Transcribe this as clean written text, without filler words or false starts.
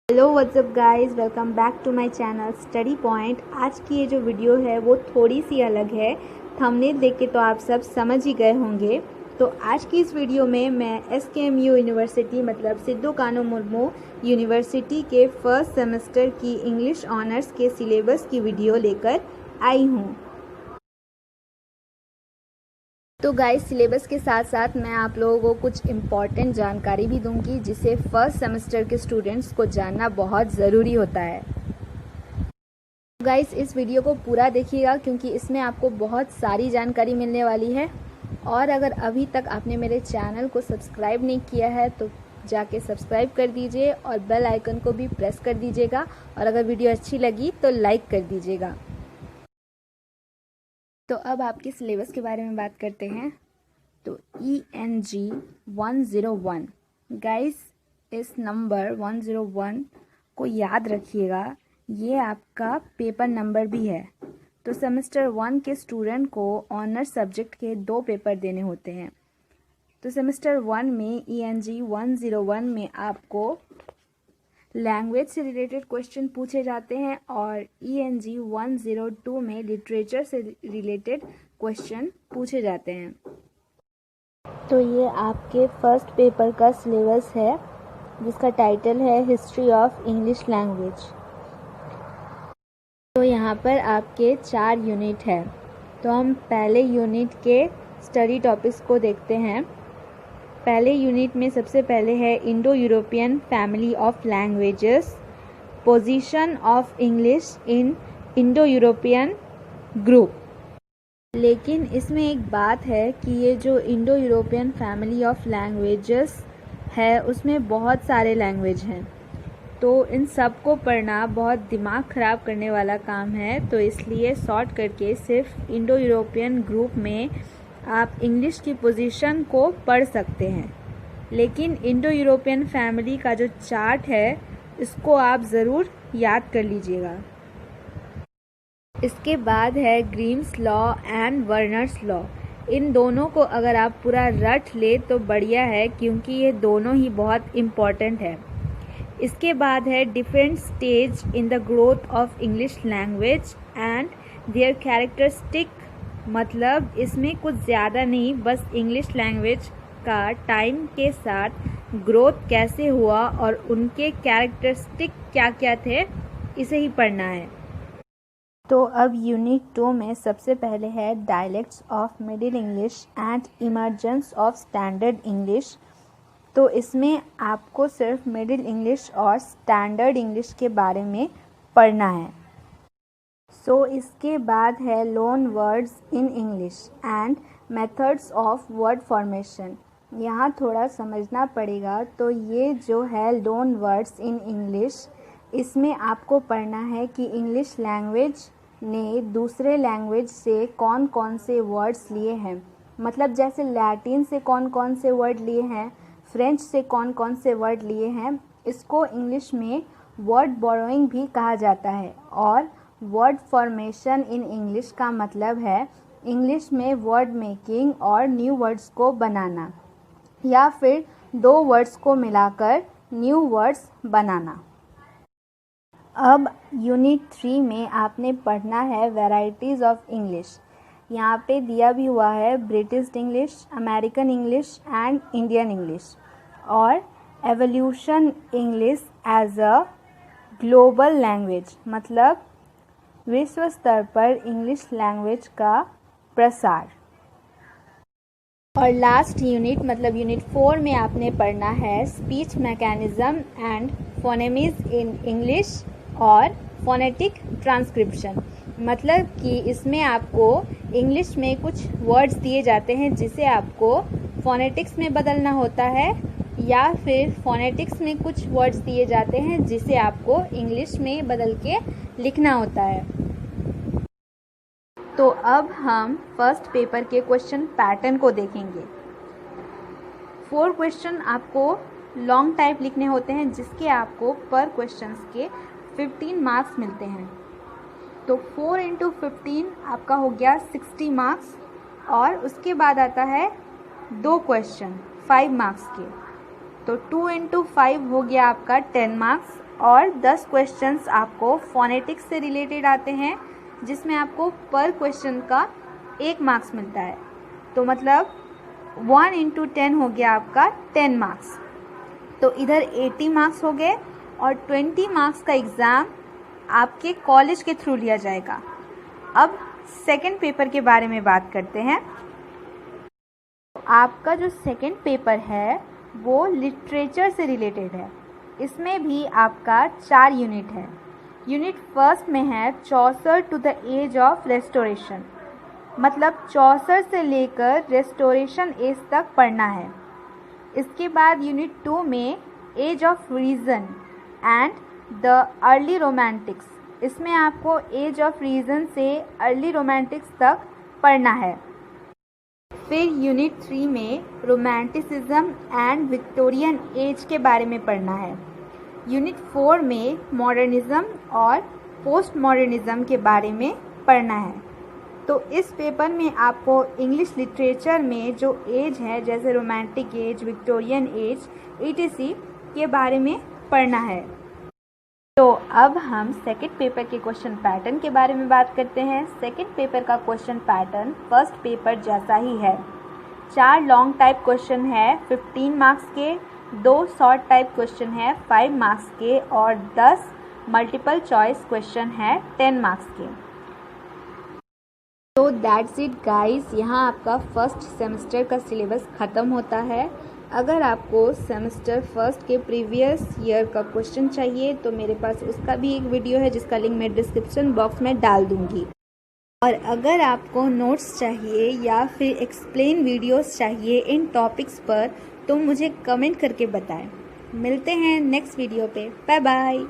Hello what's up guys, welcome back to my channel study point. आज की ये जो वीडियो है वो थोड़ी सी अलग है। थंबनेल देख के तो आप सब समझ ही गए होंगे। तो आज की इस वीडियो में मैं SKMU यूनिवर्सिटी मतलब सिद्धू कान्हू मुर्मू यूनिवर्सिटी के फर्स्ट सेमेस्टर की इंग्लिश ऑनर्स के सिलेबस की वीडियो लेकर आई हूँ। तो गाइस, सिलेबस के साथ साथ मैं आप लोगों को कुछ इम्पॉर्टेंट जानकारी भी दूंगी जिसे फर्स्ट सेमेस्टर के स्टूडेंट्स को जानना बहुत ज़रूरी होता है। गाइस, इस वीडियो को पूरा देखिएगा क्योंकि इसमें आपको बहुत सारी जानकारी मिलने वाली है। और अगर अभी तक आपने मेरे चैनल को सब्सक्राइब नहीं किया है तो जाके सब्सक्राइब कर दीजिए और बेल आइकन को भी प्रेस कर दीजिएगा। और अगर वीडियो अच्छी लगी तो लाइक कर दीजिएगा। तो अब आपके सिलेबस के बारे में बात करते हैं। तो ENG 101 गाइस, इस नंबर 101 को याद रखिएगा, ये आपका पेपर नंबर भी है। तो सेमेस्टर 1 के स्टूडेंट को ऑनर सब्जेक्ट के 2 पेपर देने होते हैं। तो सेमेस्टर 1 में ENG 101 में आपको लैंग्वेज से रिलेटेड क्वेश्चन पूछे जाते हैं और ENG 102 में लिटरेचर से रिलेटेड क्वेश्चन पूछे जाते हैं। तो ये आपके फर्स्ट पेपर का सिलेबस है जिसका टाइटल है हिस्ट्री ऑफ इंग्लिश लैंग्वेज। तो यहाँ पर आपके 4 यूनिट है। तो हम पहले यूनिट के स्टडी टॉपिक्स को देखते हैं। पहले यूनिट में सबसे पहले है Indo European family of languages, position of English in Indo European group. लेकिन इसमें एक बात है कि ये जो Indo European family of languages है उसमें बहुत सारे लैंग्वेज हैं। तो इन सब को पढ़ना बहुत दिमाग ख़राब करने वाला काम है। तो इसलिए शॉर्ट करके सिर्फ इंडो यूरोपियन ग्रुप में आप इंग्लिश की पोजीशन को पढ़ सकते हैं। लेकिन इंडो यूरोपियन फैमिली का जो चार्ट है इसको आप ज़रूर याद कर लीजिएगा। इसके बाद है ग्रीम्स लॉ एंड वर्नर्स लॉ। इन दोनों को अगर आप पूरा रट ले तो बढ़िया है क्योंकि ये दोनों ही बहुत इम्पॉर्टेंट है। इसके बाद है different stage in the growth of English language and there characteristic. मतलब इसमें कुछ ज़्यादा नहीं, बस इंग्लिश लैंग्वेज का टाइम के साथ ग्रोथ कैसे हुआ और उनके कैरेक्टरिस्टिक क्या क्या थे इसे ही पढ़ना है। तो अब यूनिट 2 में सबसे पहले है dialects of middle English and emergence of standard English. तो इसमें आपको सिर्फ मिडिल इंग्लिश और स्टैंडर्ड इंग्लिश के बारे में पढ़ना है। इसके बाद है loan words in English and methods of word formation. यहाँ थोड़ा समझना पड़ेगा। तो ये जो है लोन वर्ड्स इन इंग्लिश, इसमें आपको पढ़ना है कि इंग्लिश लैंग्वेज ने दूसरे लैंग्वेज से कौन कौन से वर्ड्स लिए हैं। मतलब जैसे लैटिन से कौन कौन से वर्ड लिए हैं, फ्रेंच से कौन कौन से वर्ड लिए हैं। इसको इंग्लिश में वर्ड बोरोइंग भी कहा जाता है। और वर्ड फॉर्मेशन इन इंग्लिश का मतलब है इंग्लिश में वर्ड मेकिंग और न्यू वर्ड्स को बनाना या फिर 2 वर्ड्स को मिलाकर न्यू वर्ड्स बनाना। अब यूनिट 3 में आपने पढ़ना है वैरायटीज़ ऑफ इंग्लिश। यहाँ पे दिया भी हुआ है British English, American English and Indian English और evolution English as a global language. मतलब विश्व स्तर पर इंग्लिश लैंग्वेज का प्रसार। और लास्ट यूनिट मतलब यूनिट 4 में आपने पढ़ना है speech mechanism and phonemes in English और फोनेटिक ट्रांसक्रिप्शन। मतलब कि इसमें आपको इंग्लिश में कुछ वर्ड्स दिए जाते हैं जिसे आपको फोनेटिक्स में बदलना होता है या फिर फोनेटिक्स में कुछ वर्ड्स दिए जाते हैं जिसे आपको इंग्लिश में बदल के लिखना होता है। तो अब हम फर्स्ट पेपर के क्वेश्चन पैटर्न को देखेंगे। 4 क्वेश्चन आपको लॉन्ग टाइप लिखने होते हैं जिसके आपको पर क्वेश्चन के 15 मार्क्स मिलते हैं। तो 4 × 15 आपका हो गया 60 मार्क्स। और उसके बाद आता है 2 क्वेश्चन 5 मार्क्स के। तो 2 × 5 हो गया आपका 10 मार्क्स। और 10 क्वेश्चंस आपको फोनेटिक्स से रिलेटेड आते हैं, जिसमें आपको पर क्वेश्चन का 1 मार्क्स मिलता है। तो मतलब 1 × 10 हो गया आपका 10 मार्क्स। तो इधर 80 मार्क्स हो गए और 20 मार्क्स का एग्ज़ाम आपके कॉलेज के थ्रू लिया जाएगा। अब सेकंड पेपर के बारे में बात करते हैं। आपका जो सेकंड पेपर है वो लिटरेचर से रिलेटेड है। इसमें भी आपका 4 यूनिट है। यूनिट फर्स्ट में है Chaucer to the age of restoration, मतलब चौसर से लेकर रेस्टोरेशन एज तक पढ़ना है। इसके बाद यूनिट 2 में age of reason and the early romantics, इसमें आपको एज ऑफ रीज़न से अर्ली रोमांटिक्स तक पढ़ना है। फिर यूनिट 3 में रोमांटिसिज्म एंड विक्टोरियन एज के बारे में पढ़ना है। यूनिट 4 में मॉडर्निज़्म और पोस्ट मॉडर्निज़्म के बारे में पढ़ना है। तो इस पेपर में आपको इंग्लिश लिटरेचर में जो एज है, जैसे romantic as, Victorian age, etc. के बारे में पढ़ना है। तो अब हम सेकंड पेपर के क्वेश्चन पैटर्न के बारे में बात करते हैं। सेकंड पेपर का क्वेश्चन पैटर्न फर्स्ट पेपर जैसा ही है। 4 लॉन्ग टाइप क्वेश्चन है 15 मार्क्स के, 2 शॉर्ट टाइप क्वेश्चन है 5 मार्क्स के और 10 मल्टीपल चॉइस क्वेश्चन है 10 मार्क्स के। तो दैट्स इट गाइस, यहाँ आपका फर्स्ट सेमेस्टर का सिलेबस ख़त्म होता है। अगर आपको सेमेस्टर फर्स्ट के प्रीवियस ईयर का क्वेश्चन चाहिए तो मेरे पास उसका भी एक वीडियो है, जिसका लिंक मैं डिस्क्रिप्शन बॉक्स में डाल दूँगी। और अगर आपको नोट्स चाहिए या फिर एक्सप्लेन वीडियोस चाहिए इन टॉपिक्स पर, तो मुझे कमेंट करके बताएं। मिलते हैं नेक्स्ट वीडियो पे। Bye bye.